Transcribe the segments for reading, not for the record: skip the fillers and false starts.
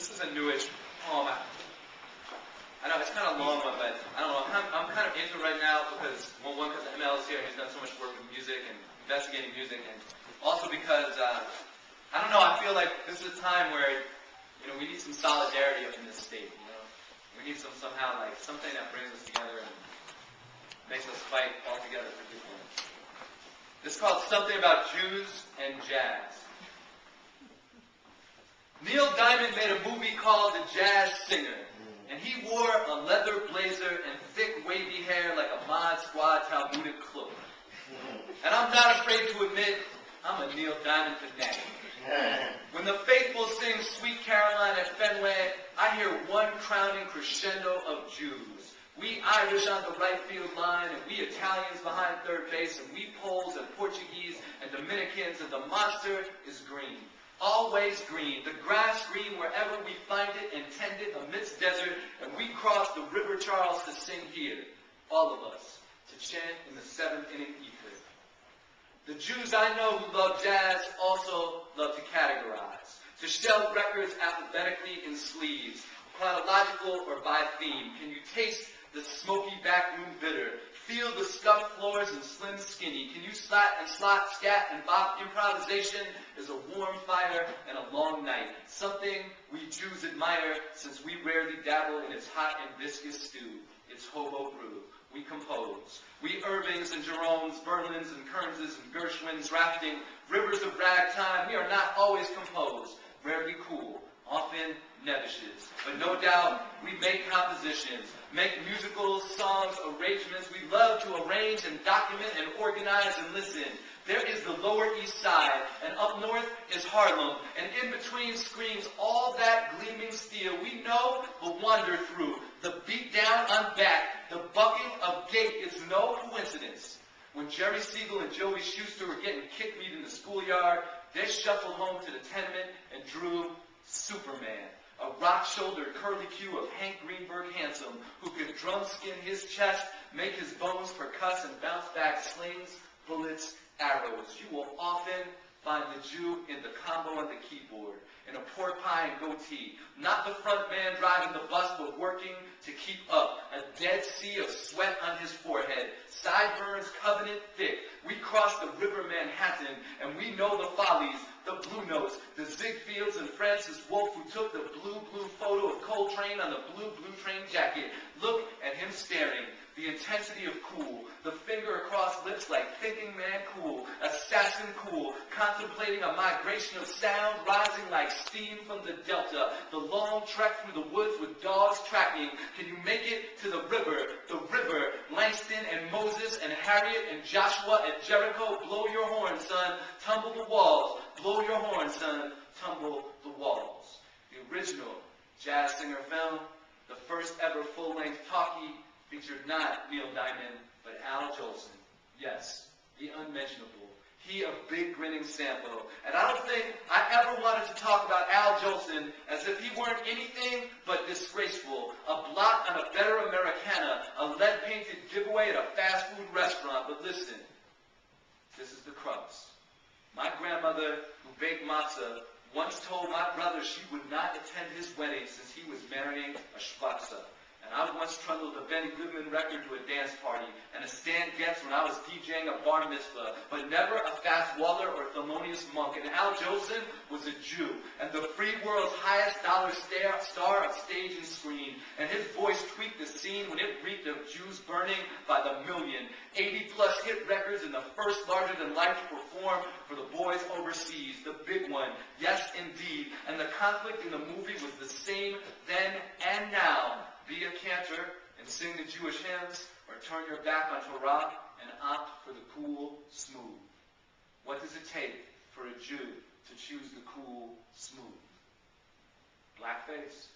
This is a newish poem. I know it's kind of long, but I don't know. I'm kind of into it right now because one because ML is here and he's done so much work with music and investigating music, and also because I don't know. I feel like this is a time where we need some solidarity up in this state. We need somehow like something that brings us together and makes us fight all together for good things. This is called Something About Jews and Jazz. Neil Diamond made a movie called The Jazz Singer, and he wore a leather blazer and thick wavy hair like a Mod Squad Talmudic cloak. And I'm not afraid to admit, I'm a Neil Diamond fanatic. When the faithful sing Sweet Caroline at Fenway, I hear one crowning crescendo of Jews. We Irish on the right field line, and we Italians behind third base, and we Poles and Portuguese and Dominicans, and the monster is green. Always green, the grass green wherever we find it and tend it amidst desert, and we cross the River Charles to sing here, all of us, to chant in the 7th inning ether. The Jews I know who love jazz also love to categorize, to shelve records alphabetically in sleeves, chronological or by theme. Can you taste the smoky backroom bitter? Feel the scuffed floors and slim skinny. Can you slat and slot, scat and bop? Improvisation is a warm fire and a long night. Something we Jews admire since we rarely dabble in its hot and viscous stew. It's hobo brew. We compose. We Irvings and Jeromes, Berlins and Kearnses and Gershwins, rafting rivers of ragtime. We are not always composed, rarely cool, often nevishes. But no doubt we make compositions, make musicals, songs, arrangements. We love to arrange and document and organize and listen. There is the Lower East Side, and up north is Harlem, and in between screams all that gleaming steel we know will wander through. The beat down on back, the bucking of gate is no coincidence. When Jerry Siegel and Joey Schuster were getting kick meat in the schoolyard, they shuffled home to the tenement and drew Superman, a rock-shouldered curly Q of Hank Greenberg handsome, who could drum skin his chest, make his bones percuss, and bounce back slings, bullets, arrows. You will often find the Jew in the combo and the keyboard, in a pork pie and goatee, not the front man driving the bus, but working to keep up, a dead sea of sweat on his forehead, sideburns covenant thick. We cross the river Manhattan, and we know the Follies, the Blue Notes, the Ziegfelds, and Francis Wolff, who took the blue photo of Coltrane on the blue train jacket. Look at him staring. The intensity of cool, the finger across lips like thinking man cool, assassin cool, contemplating a migration of sound rising like steam from the delta, the long trek through the woods with dogs tracking. Can you make it to the river, Langston and Moses and Harriet and Joshua at Jericho? Blow your horn, son, tumble the walls. Blow your horn, son, tumble the walls. The original Jazz Singer film, the first ever full-length talkie, featured not Neil Diamond, but Al Jolson. Yes, the unmentionable. He of big grinning Sambo. And I don't think I ever wanted to talk about Al Jolson as if he weren't anything but disgraceful. A blot on a better Americana, a lead-painted giveaway at a fast food restaurant. But listen, this is the crux. My grandmother, who baked matzah, once told my brother she would not attend his wedding since he was marrying a Schwarzer. And I once trundled a Benny Goodman record to a dance party and a Stan Getz when I was DJing a bar mitzvah, but never a Fats Waller or Thelonious Monk. And Al Jolson was a Jew, and the free world's highest dollar star of stage and screen. And his voice tweaked the scene when it reeked of Jews burning by the million. 80-plus hit records and the first larger-than-life to perform for the boys overseas. The big one, yes indeed. And the conflict in the movie was the same then and now. Be a cantor and sing the Jewish hymns, or turn your back on Torah and opt for the cool, smooth. What does it take for a Jew to choose the cool, smooth? Blackface?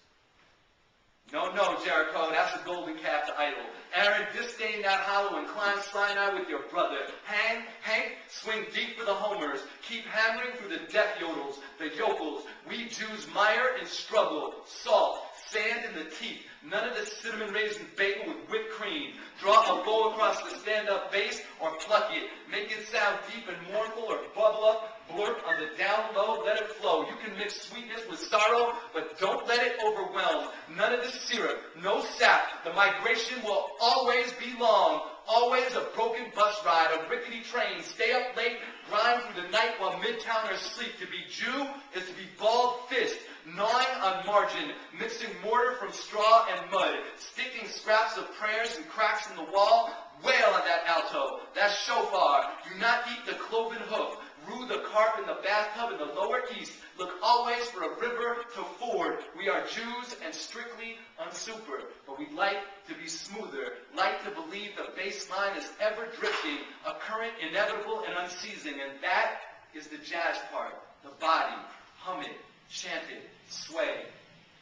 No, Jericho, that's a golden calf idol. Aaron, disdain that hollow and climb Sinai with your brother. Hank, swing deep for the homers. Keep hammering through the death yodels, the yokels. We Jews mire and struggle. Salt, sand in the teeth. None of this cinnamon raisin bagel with whipped cream. Draw a bow across the stand-up bass or pluck it. Make it sound deep and mournful or bubble up. Blurp on the down low, let it flow. You can mix sweetness with sorrow, but don't let it overwhelm. None of this syrup, no sap. The migration will always be long. Always a broken bus ride, a rickety train. Stay up late, grind through the night while midtowners sleep. To be Jew is to be bald fist, gnawing on margin, mixing mortar from straw and mud, sticking scraps of prayers and cracks in the wall. Wail on that alto, that shofar. Do not eat the cloven hoof. Rue the carp in the bathtub in the Lower East. Look always for a river to ford. We are Jews and strictly unsuper, but we like to be smoother, like to believe the bass line is ever drifting, a current inevitable and unceasing, and that is the jazz part, the body. Hum it, chant it, sway,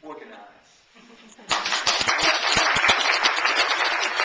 organize.